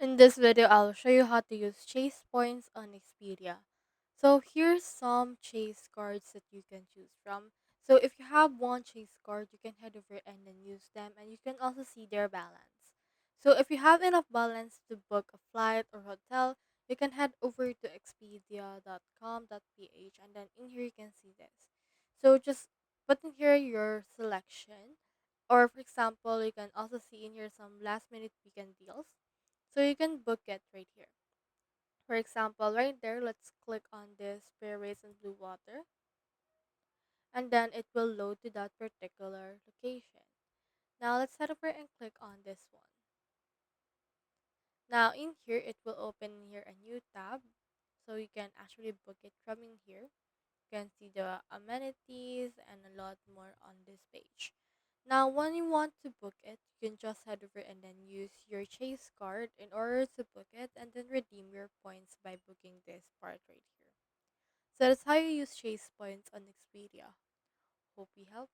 In this video, I'll show you how to use Chase points on Expedia. So here's some Chase cards that you can choose from. So if you have one Chase card, you can head over and then use them, and you can also see their balance. So if you have enough balance to book a flight or hotel, you can head over to expedia.com.ph, and then in here you can see this. So just put in here your selection, or for example, you can also see in here some last minute weekend deals, so you can book it right here. For example, right there, let's click on this spare race and blue water, and then it will load to that particular location. Now let's head over and click on this one. Now in here, it will open here a new tab, so you can actually book it from in here. You can see the amenities and a lot more on this page. Now, when you want to book it, you can just head over and then use your Chase card in order to book it and then redeem your points by booking this part right here. So that's how you use Chase points on Expedia. Hope we help.